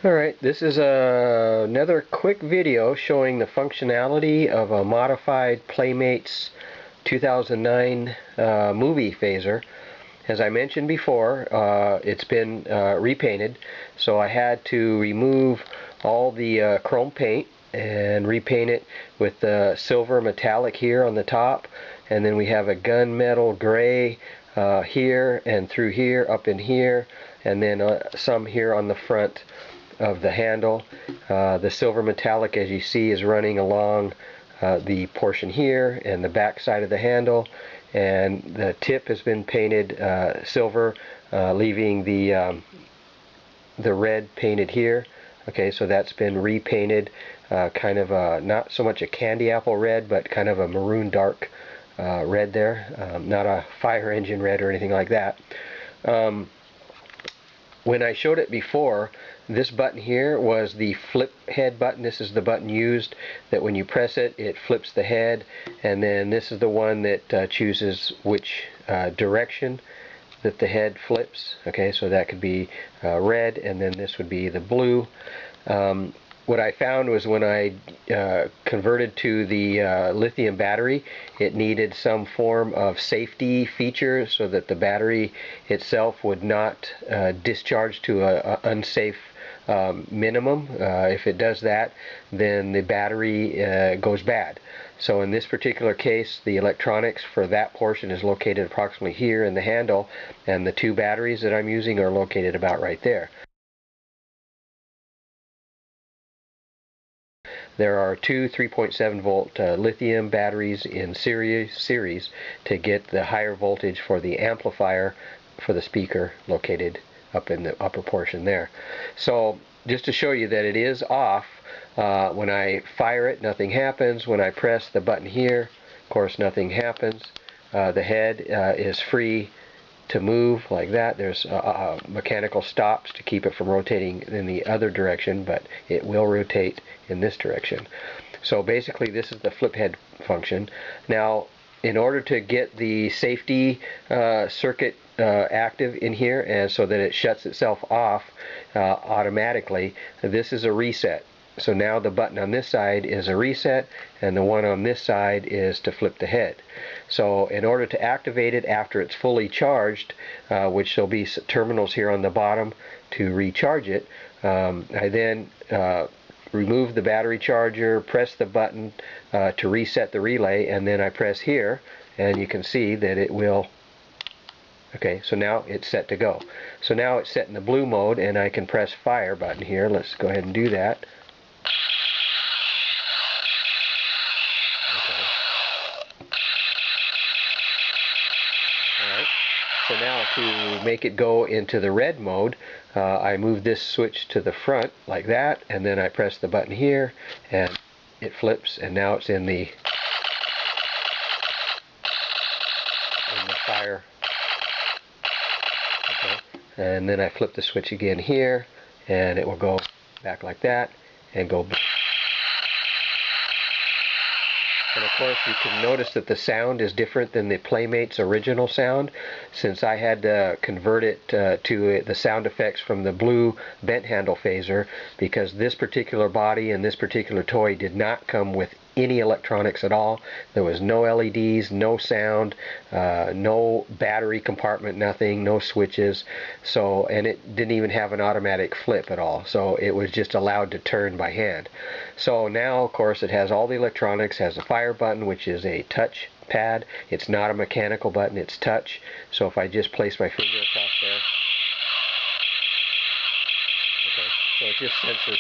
Alright, this is another quick video showing the functionality of a modified Playmates 2009 movie phaser. As I mentioned before, it's been repainted, so I had to remove all the chrome paint and repaint it with the silver metallic here on the top, and then we have a gunmetal gray here and through here, up in here, and then some here on the front of the handle. The silver metallic, as you see, is running along the portion here and the back side of the handle, and the tip has been painted silver, leaving the red painted here. Okay, so that's been repainted, kind of not so much a candy apple red, but kind of a maroon dark red there, not a fire engine red or anything like that. When I showed it before, this button here was the flip head button. This is the button used that when you press it, it flips the head, and then this is the one that chooses which direction that the head flips. Okay, so that could be red, and then this would be the blue. What I found was when I converted to the lithium battery, it needed some form of safety feature so that the battery itself would not discharge to an unsafe minimum. If it does that, then the battery goes bad. So in this particular case, the electronics for that portion is located approximately here in the handle, and the two batteries that I'm using are located about right there. There are two 3.7 volt lithium batteries in series to get the higher voltage for the amplifier for the speaker located up in the upper portion there. So just to show you that it is off, when I fire it, nothing happens. When I press the button here, of course, nothing happens. The head is free to move like that. There's mechanical stops to keep it from rotating in the other direction, but it will rotate in this direction. So basically this is the flip head function. Now, in order to get the safety circuit active in here, and so that it shuts itself off automatically, this is a reset. So now the button on this side is a reset, and the one on this side is to flip the head. So in order to activate it after it's fully charged, which there'll be terminals here on the bottom to recharge it, I then remove the battery charger, press the button to reset the relay, and then I press here, and you can see that it will. Okay, so now it's set to go. So now it's set in the blue mode, and I can press fire button here. Let's go ahead and do that. Alright, so now to make it go into the red mode, I move this switch to the front like that, and then I press the button here, and it flips, and now it's in the fire. Okay, and then I flip the switch again here, and it will go back like that, and go. And of course you can notice that the sound is different than the Playmates original sound, since I had to convert it to the sound effects from the blue bent handle phaser, because this particular body and this particular toy did not come with any electronics at all. There was no LEDs, no sound, no battery compartment, nothing, no switches. So, and it didn't even have an automatic flip at all. So it was just allowed to turn by hand. So now, of course, it has all the electronics, has a fire button, which is a touch pad. It's not a mechanical button, it's touch. So if I just place my finger across there, okay, so it just senses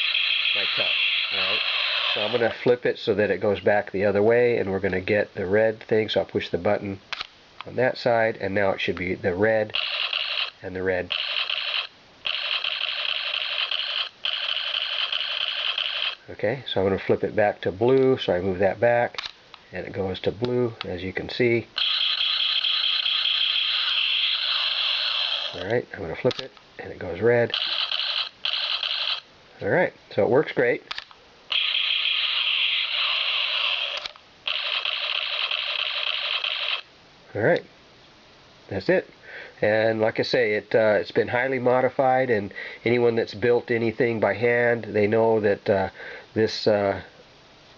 my touch. Alright, so I'm going to flip it so that it goes back the other way, and we're going to get the red thing. So I'll push the button on that side, and now it should be the red and the red. Okay, so I'm going to flip it back to blue, so I move that back, and it goes to blue, as you can see. Alright, I'm going to flip it, and it goes red. Alright, so it works great. Alright, that's it. And like I say, it's been highly modified, and anyone that's built anything by hand, they know that this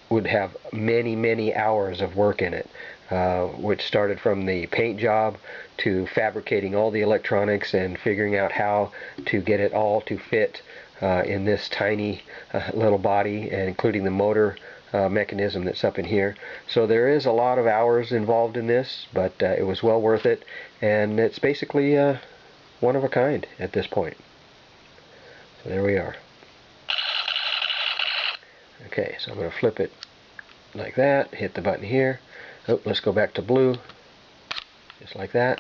would have many, many hours of work in it, which started from the paint job to fabricating all the electronics and figuring out how to get it all to fit in this tiny little body, and including the motor mechanism that's up in here. So there is a lot of hours involved in this, but it was well worth it, and it's basically one of a kind at this point. So there we are. Okay, so I'm going to flip it like that, hit the button here. Oh, let's go back to blue, just like that.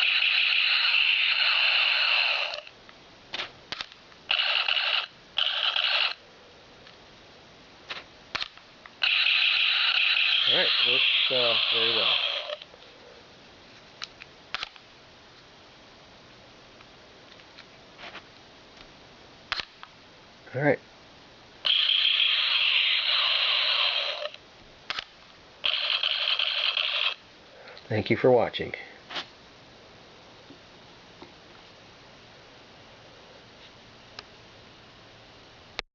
Alright, works very well. Alright. Thank you for watching.